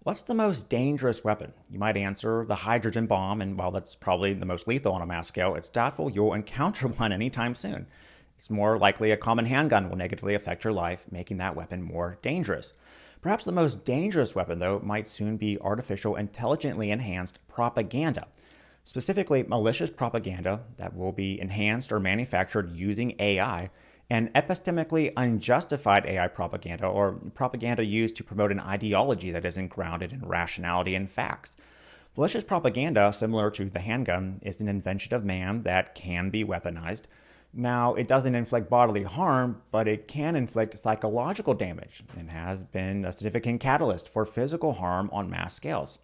What's the most dangerous weapon? You might answer the hydrogen bomb, and while that's probably the most lethal on a mass scale, it's doubtful you'll encounter one anytime soon. It's more likely a common handgun will negatively affect your life, making that weapon more dangerous. Perhaps the most dangerous weapon, though, might soon be artificial intelligently enhanced propaganda. Specifically, malicious propaganda that will be enhanced or manufactured using AI, and epistemically unjustified AI propaganda, or propaganda used to promote an ideology that isn't grounded in rationality and facts. Malicious propaganda, similar to the handgun, is an invention of man that can be weaponized. Now, it doesn't inflict bodily harm, but it can inflict psychological damage and has been a significant catalyst for physical harm on mass scales.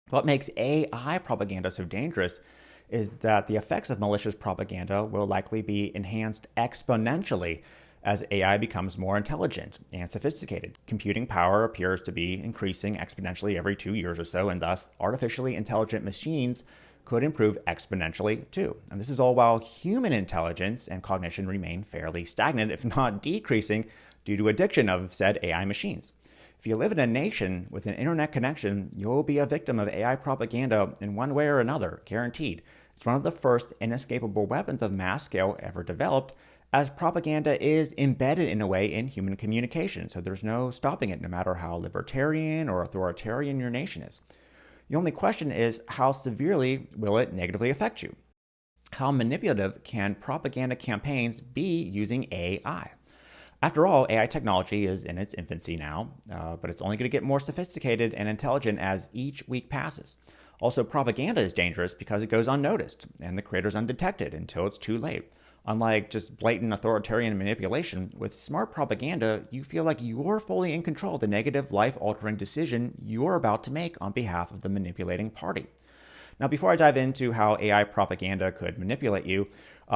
What makes AI propaganda so dangerous is that the effects of malicious propaganda will likely be enhanced exponentially as AI becomes more intelligent and sophisticated. Computing power appears to be increasing exponentially every 2 years or so, and thus artificially intelligent machines could improve exponentially too. And this is all while human intelligence and cognition remain fairly stagnant, if not decreasing, due to addiction of said AI machines. If you live in a nation with an internet connection, you'll be a victim of AI propaganda in one way or another, guaranteed. It's one of the first inescapable weapons of mass scale ever developed, as propaganda is embedded in a way in human communication, so there's no stopping it, no matter how libertarian or authoritarian your nation is. The only question is, how severely will it negatively affect you? How manipulative can propaganda campaigns be using AI? After all, AI technology is in its infancy now, but it's only going to get more sophisticated and intelligent as each week passes. Also, propaganda is dangerous because it goes unnoticed and the creator's undetected until it's too late. Unlike just blatant authoritarian manipulation, with smart propaganda, you feel like you're fully in control of the negative, life-altering decision you're about to make on behalf of the manipulating party. Now, before I dive into how AI propaganda could manipulate you,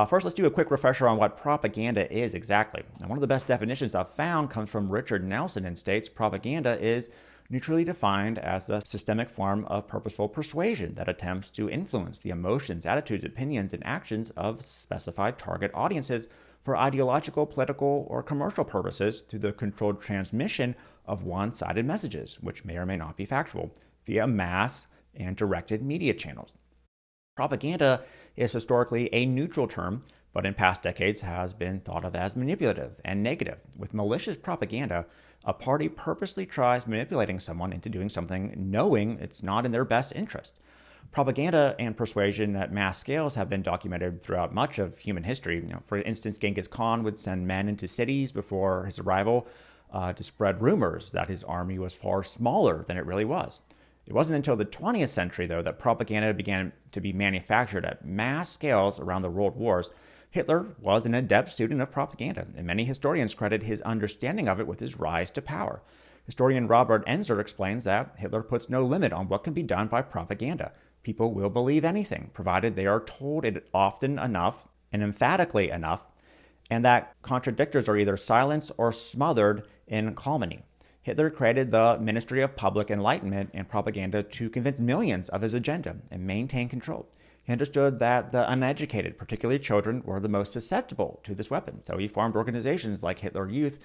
first let's do a quick refresher on what propaganda is exactly. Now, one of the best definitions I've found comes from Richard Nelson and states propaganda is neutrally defined as a systemic form of purposeful persuasion that attempts to influence the emotions, attitudes, opinions, and actions of specified target audiences for ideological, political, or commercial purposes through the controlled transmission of one-sided messages, which may or may not be factual, via mass and directed media channels. Propaganda is historically a neutral term, but in past decades has been thought of as manipulative and negative. With malicious propaganda, a party purposely tries manipulating someone into doing something knowing it's not in their best interest. Propaganda and persuasion at mass scales have been documented throughout much of human history. For instance, Genghis Khan would send men into cities before his arrival to spread rumors that his army was far smaller than it really was. It wasn't until the 20th century, though, that propaganda began to be manufactured at mass scales around the world wars. Hitler was an adept student of propaganda, and many historians credit his understanding of it with his rise to power. Historian Robert Enzer explains that Hitler puts no limit on what can be done by propaganda. People will believe anything, provided they are told it often enough and emphatically enough, and that contradictors are either silenced or smothered in calumny. Hitler created the Ministry of Public Enlightenment and Propaganda to convince millions of his agenda and maintain control. He understood that the uneducated, particularly children, were the most susceptible to this weapon, so he formed organizations like Hitler Youth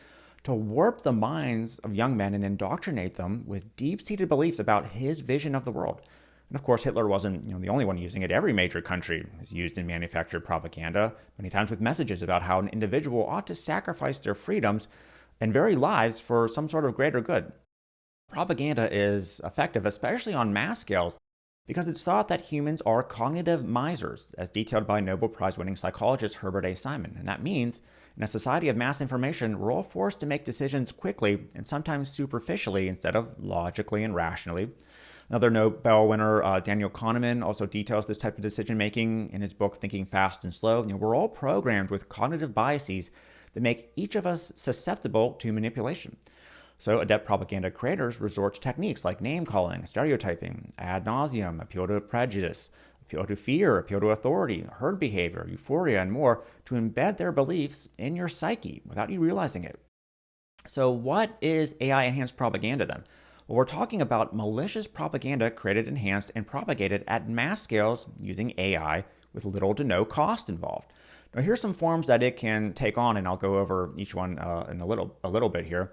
to warp the minds of young men and indoctrinate them with deep-seated beliefs about his vision of the world. And of course, Hitler wasn't the only one using it. Every major country has used and manufactured propaganda, many times with messages about how an individual ought to sacrifice their freedoms and very lives for some sort of greater good. Propaganda is effective, especially on mass scales, because it's thought that humans are cognitive misers, as detailed by Nobel Prize-winning psychologist Herbert A. Simon. And that means, in a society of mass information, we're all forced to make decisions quickly and sometimes superficially instead of logically and rationally. Another Nobel winner, Daniel Kahneman, also details this type of decision-making in his book, Thinking Fast and Slow. We're all programmed with cognitive biases that make each of us susceptible to manipulation. So adept propaganda creators resort to techniques like name-calling, stereotyping, ad nauseum, appeal to prejudice, appeal to fear, appeal to authority, herd behavior, euphoria, and more to embed their beliefs in your psyche without you realizing it. So what is AI-enhanced propaganda then? Well, we're talking about malicious propaganda created, enhanced, and propagated at mass scales using AI with little to no cost involved. Now, here's some forms that it can take on, and I'll go over each one in a little bit here.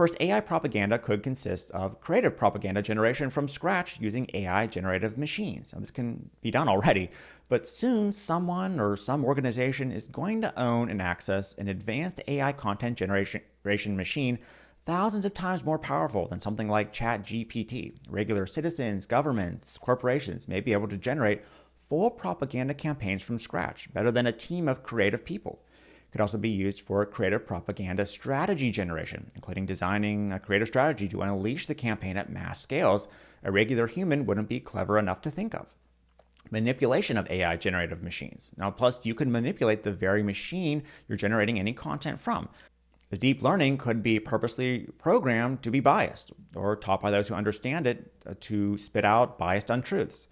First, AI propaganda could consist of creative propaganda generation from scratch using AI generative machines. Now, this can be done already, but soon someone or some organization is going to own and access an advanced AI content generation machine thousands of times more powerful than something like ChatGPT. Regular citizens, governments, corporations may be able to generate full propaganda campaigns from scratch, better than a team of creative people. It could also be used for creative propaganda strategy generation, including designing a creative strategy to unleash the campaign at mass scales a regular human wouldn't be clever enough to think of. Manipulation of AI generative machines. Now, plus, you can manipulate the very machine you're generating any content from. The deep learning could be purposely programmed to be biased or taught by those who understand it to spit out biased untruths.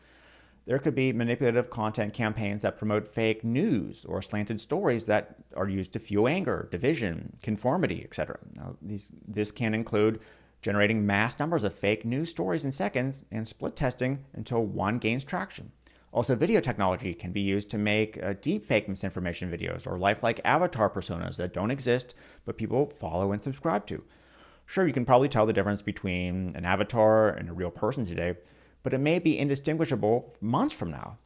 There could be manipulative content campaigns that promote fake news or slanted stories that are used to fuel anger, division, conformity, etc. Now, this can include generating mass numbers of fake news stories in seconds and split testing until one gains traction. Also, video technology can be used to make deep fake misinformation videos or lifelike avatar personas that don't exist but people follow and subscribe to. Sure, you can probably tell the difference between an avatar and a real person today, but it may be indistinguishable months from now.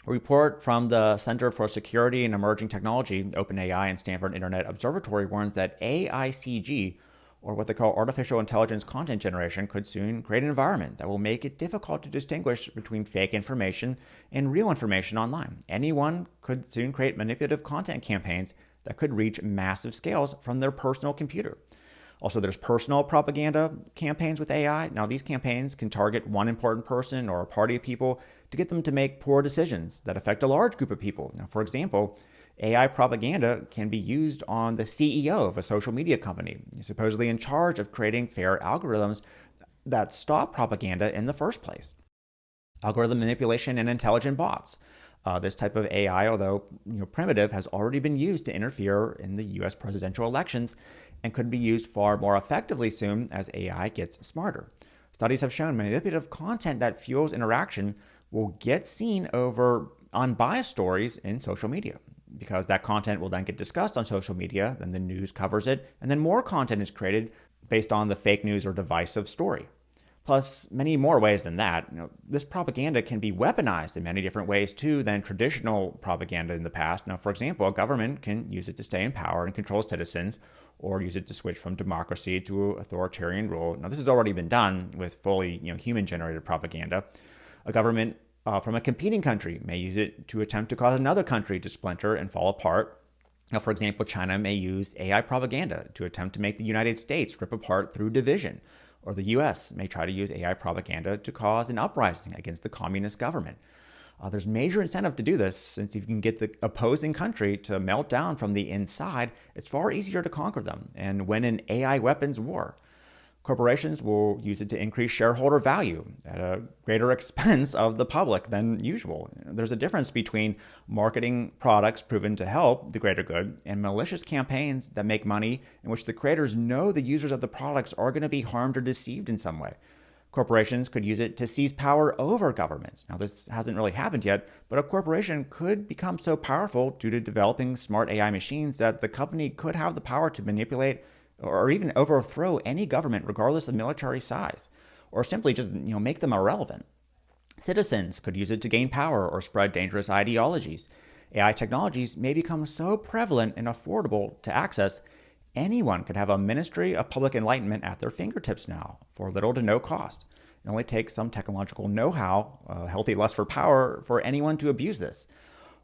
A report from the Center for Security and Emerging Technology, OpenAI, and Stanford Internet Observatory warns that AICG, or what they call artificial intelligence content generation, could soon create an environment that will make it difficult to distinguish between fake information and real information online. Anyone could soon create manipulative content campaigns that could reach massive scales from their personal computer. Also, there's personal propaganda campaigns with AI. Now, these campaigns can target one important person or a party of people to get them to make poor decisions that affect a large group of people. Now, for example, AI propaganda can be used on the CEO of a social media company, supposedly in charge of creating fair algorithms that stop propaganda in the first place. Algorithm manipulation and intelligent bots. This type of AI, although primitive, has already been used to interfere in the US presidential elections and could be used far more effectively soon as AI gets smarter. Studies have shown manipulative content that fuels interaction will get seen over unbiased stories in social media, because that content will then get discussed on social media, then the news covers it, and then more content is created based on the fake news or divisive story. Plus, many more ways than that. This propaganda can be weaponized in many different ways too than traditional propaganda in the past. Now, for example, a government can use it to stay in power and control citizens, or use it to switch from democracy to authoritarian rule. Now, this has already been done with fully human-generated propaganda. A government from a competing country may use it to attempt to cause another country to splinter and fall apart. Now, for example, China may use AI propaganda to attempt to make the United States rip apart through division. Or the US may try to use AI propaganda to cause an uprising against the communist government. There's major incentive to do this, since if you can get the opposing country to melt down from the inside, it's far easier to conquer them and win an AI weapons war. Corporations will use it to increase shareholder value at a greater expense of the public than usual. There's a difference between marketing products proven to help the greater good and malicious campaigns that make money in which the creators know the users of the products are going to be harmed or deceived in some way. Corporations could use it to seize power over governments. Now, this hasn't really happened yet, but a corporation could become so powerful due to developing smart AI machines that the company could have the power to manipulate or even overthrow any government regardless of military size, or simply just make them irrelevant. Citizens could use it to gain power or spread dangerous ideologies. AI technologies may become so prevalent and affordable to access, anyone could have a ministry of public enlightenment at their fingertips now for little to no cost. It only takes some technological know-how, a healthy lust for power, for anyone to abuse this,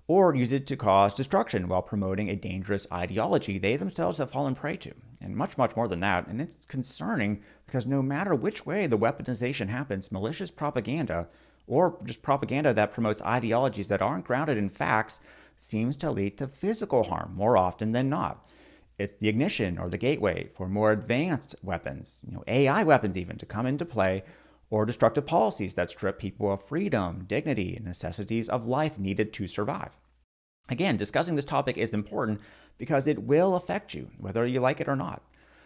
or use it to cause destruction while promoting a dangerous ideology they themselves have fallen prey to, and much, much more than that. And it's concerning because no matter which way the weaponization happens, malicious propaganda, or just propaganda that promotes ideologies that aren't grounded in facts, seems to lead to physical harm more often than not. It's the ignition or the gateway for more advanced weapons, AI weapons even, to come into play, or destructive policies that strip people of freedom, dignity, and necessities of life needed to survive. Again, discussing this topic is important because it will affect you, whether you like it or not.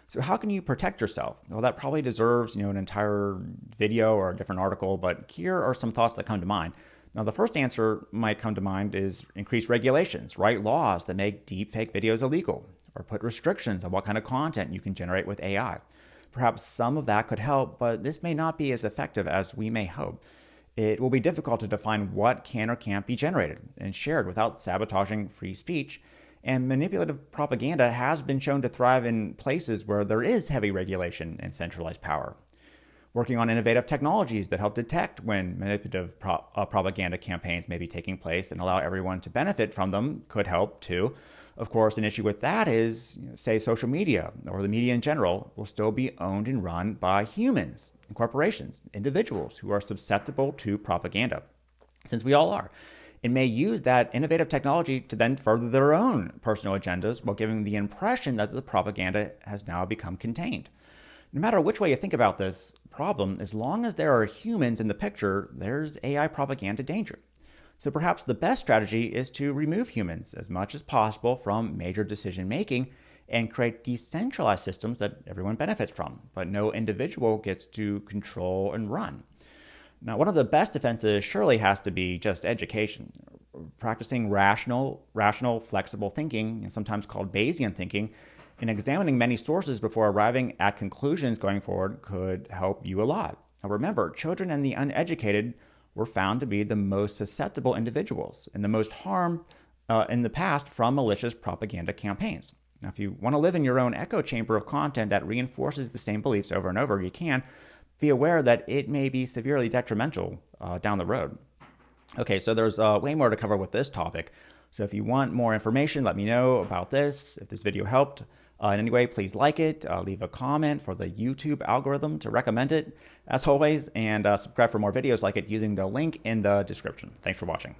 So how can you protect yourself? Well, that probably deserves, an entire video or a different article, but here are some thoughts that come to mind. Now, the first answer might come to mind is increase regulations, write laws that make deepfake videos illegal, or put restrictions on what kind of content you can generate with AI. Perhaps some of that could help, but this may not be as effective as we may hope. It will be difficult to define what can or can't be generated and shared without sabotaging free speech, and manipulative propaganda has been shown to thrive in places where there is heavy regulation and centralized power. Working on innovative technologies that help detect when manipulative propaganda campaigns may be taking place and allow everyone to benefit from them could help too. Of course, an issue with that is, say, social media or the media in general will still be owned and run by humans and corporations, individuals who are susceptible to propaganda, since we all are. It may use that innovative technology to then further their own personal agendas while giving the impression that the propaganda has now become contained. No matter which way you think about this problem, as long as there are humans in the picture, there's AI propaganda danger. So perhaps the best strategy is to remove humans as much as possible from major decision making and create decentralized systems that everyone benefits from, but no individual gets to control and run. Now, one of the best defenses surely has to be just education. Practicing rational, flexible thinking, sometimes called Bayesian thinking, and examining many sources before arriving at conclusions going forward could help you a lot. Now remember, children and the uneducated were found to be the most susceptible individuals and the most harm in the past from malicious propaganda campaigns. Now, if you want to live in your own echo chamber of content that reinforces the same beliefs over and over, you can be aware that it may be severely detrimental down the road. Okay, so there's way more to cover with this topic. So if you want more information, let me know about this. If this video helped in any way, please like it, leave a comment for the YouTube algorithm to recommend it, as always, and subscribe for more videos like it using the link in the description. Thanks for watching.